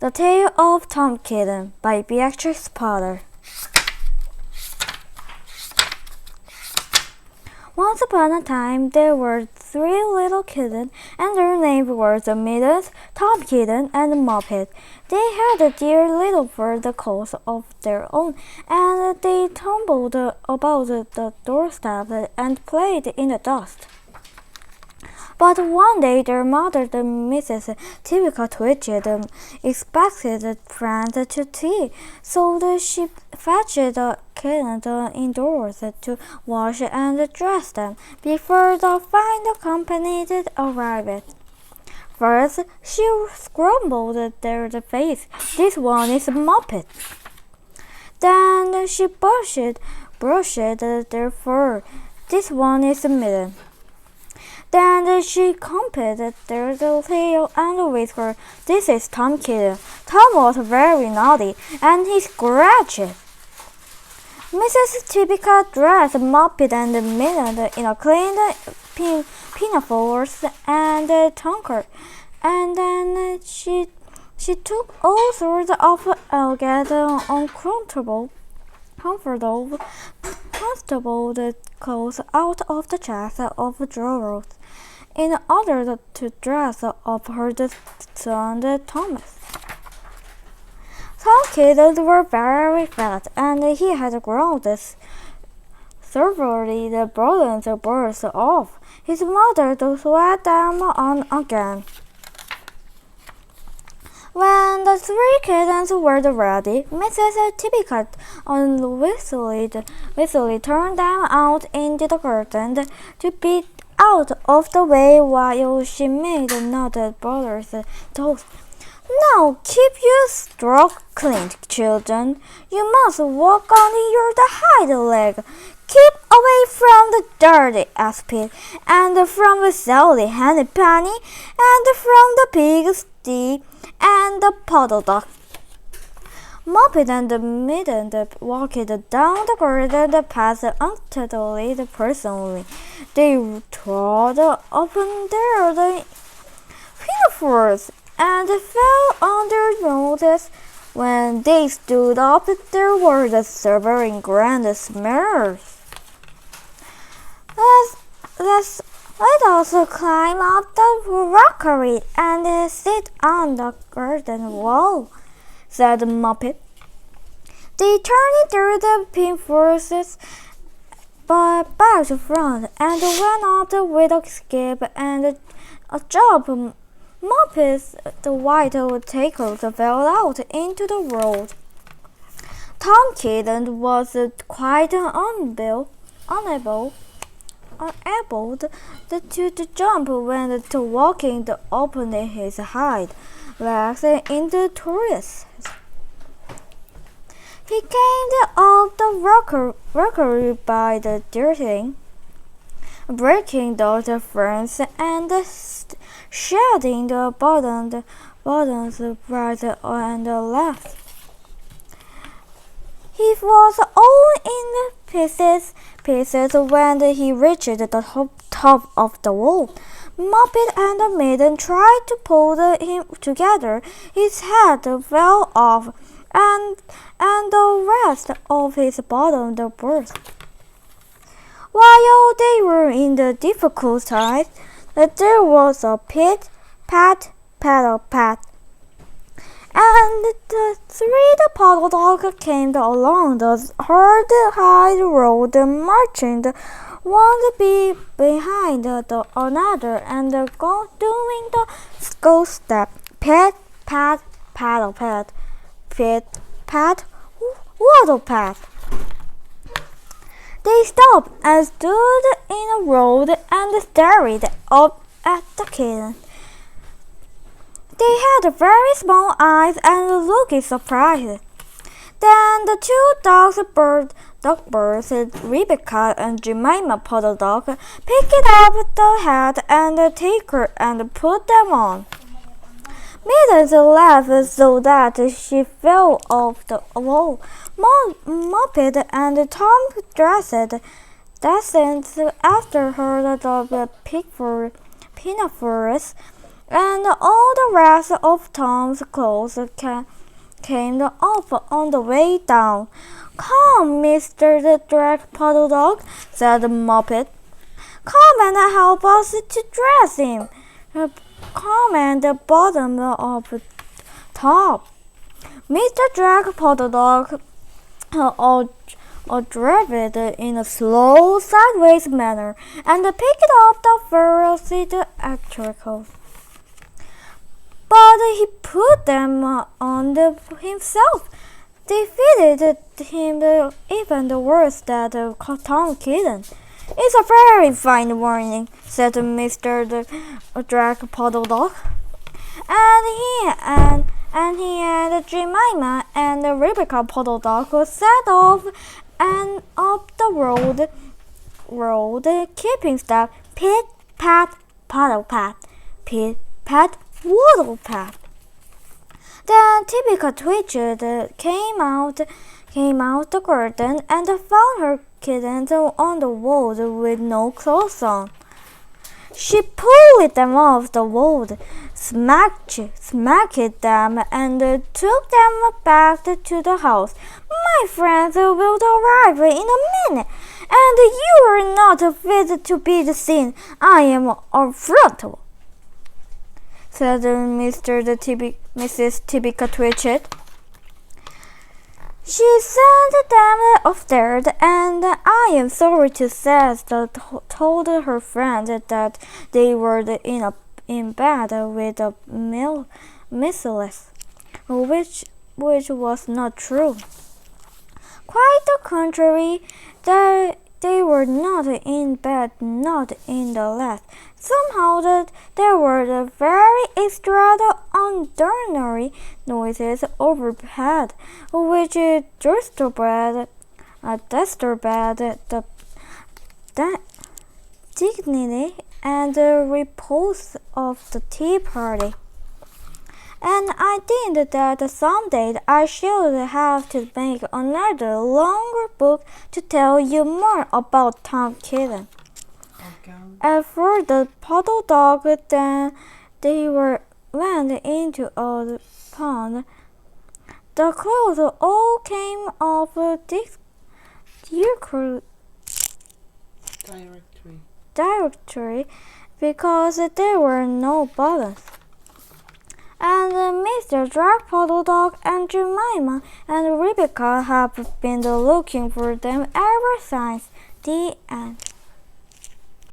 The Tale of Tom Kitten by Beatrix Potter. Once upon a time, there were 3 little kittens, and their names were the Mittens, Tom Kitten, and the Muppet. They had a dear little fur coat of their own, and they tumbled about the doorstep and played in the dust. But one day their mother, the Mrs. Typical Twitchet, expected friends to tea, so she fetched the kittens indoors to wash and dress them before the fine company arrived. First, she scrumbled their face. This one is a Muppet. Then she brushed their fur. This one is a Mitten. Then she combed their tail and whispered, "This is Tom Kitten." Tom was very naughty, and he scratched. Mrs. Typical dressed Muppet and Mitten in a clean pinafores and tonker, and then she took all sorts of elegant, comfortable clothes out of the chest of drawers in order to dress up her son Thomas. Tom Kittens were very fat, and he had grown severely the buttons burst off. His mother sewed them on again. When the 3 kittens were ready, Mrs. Typical whistily turned them out into the garden to be out of the way while she made another brother's toast. "Now keep your straw clean, children. You must walk on your hind leg. Keep away from the dirty aspid, and from the salty Henny Penny, and from the pigsty and the puddle duck." Muppet and Mitten walked down the garden path unsteadily personally. They trod upon their pinafores and fell under notice. When they stood up, there were the silvering grand smears. Let us climb up the rockery and sit on the garden wall," said Muppet. They turned through the pinafores back to front and went up with a skip and a jump. Muppet's white tails fell out into the road. Tom Kitten was quite unable to jump when walking opening his hind legs into Taurus. He came up the rockery by the dirty, breaking those ferns and shedding the bottoms right and left. He was all in pieces when he reached the top of the wall. Muppet and Mitten tried to pull him together. His head fell off, and the rest of his bottom burst. While they were in the difficult times, there was a pit, pat, paddle, pat. And the 3 puddle dogs came along the hard high road, marching one behind another and doing the skull step. Pit, pat, paddle, pat. Pit, pat, waddle, pat. They stopped and stood in a row and stared up at the kitten. They had very small eyes and looked surprised. Then the 2 duckbirds, Rebecca and Jemima Puddle Duck, picked up the hat and taker and put them on. Mittens laughed so that she fell off the wall. Muppet and Tom dressed after her the pinafores and all the rest of Tom's clothes came off on the way down. "Come, Mr. the Drag Puddle Dog," said the Muppet. "Come and help us to dress him. Come at the bottom of the top." Mr. Drag Puddle Dog drove it in a slow, sideways manner, and picked up the first articles. But he put them on himself. They fitted him even worse than Tom Kitten. "It's a very fine morning," said Mr. Drag Puddle Dog. And he and Jemima and Rebecca Puddle Dog set off and up the road, keeping step, pit, pat, paddle, pat, pit, pat, waddle, pat. Then Tippy Twitchet came out the garden and found her kittens on the road with no clothes on. She pulled them off the road, smacked them, and took them back to the house. "My friends will arrive in a minute, and you are not fit to be seen. I am affrontable," said Mrs. Tippy Twitchet. She sent them upstairs, and I am sorry to say told her friend that they were in bed with a mistress, which was not true. Quite the contrary, they were not in bed, not in the least. Somehow there were very extraordinary noises overhead, which disturbed the dignity and repose of the tea party. And I think that someday I should have to make another longer book to tell you more about Tom Kitten. Okay. As for the Puddle Dog, then they went into a pond. The clothes all came off directory because there were no buttons. And Mr. Drag Puddle Dog and Jemima and Rebecca have been looking for them ever since. The end.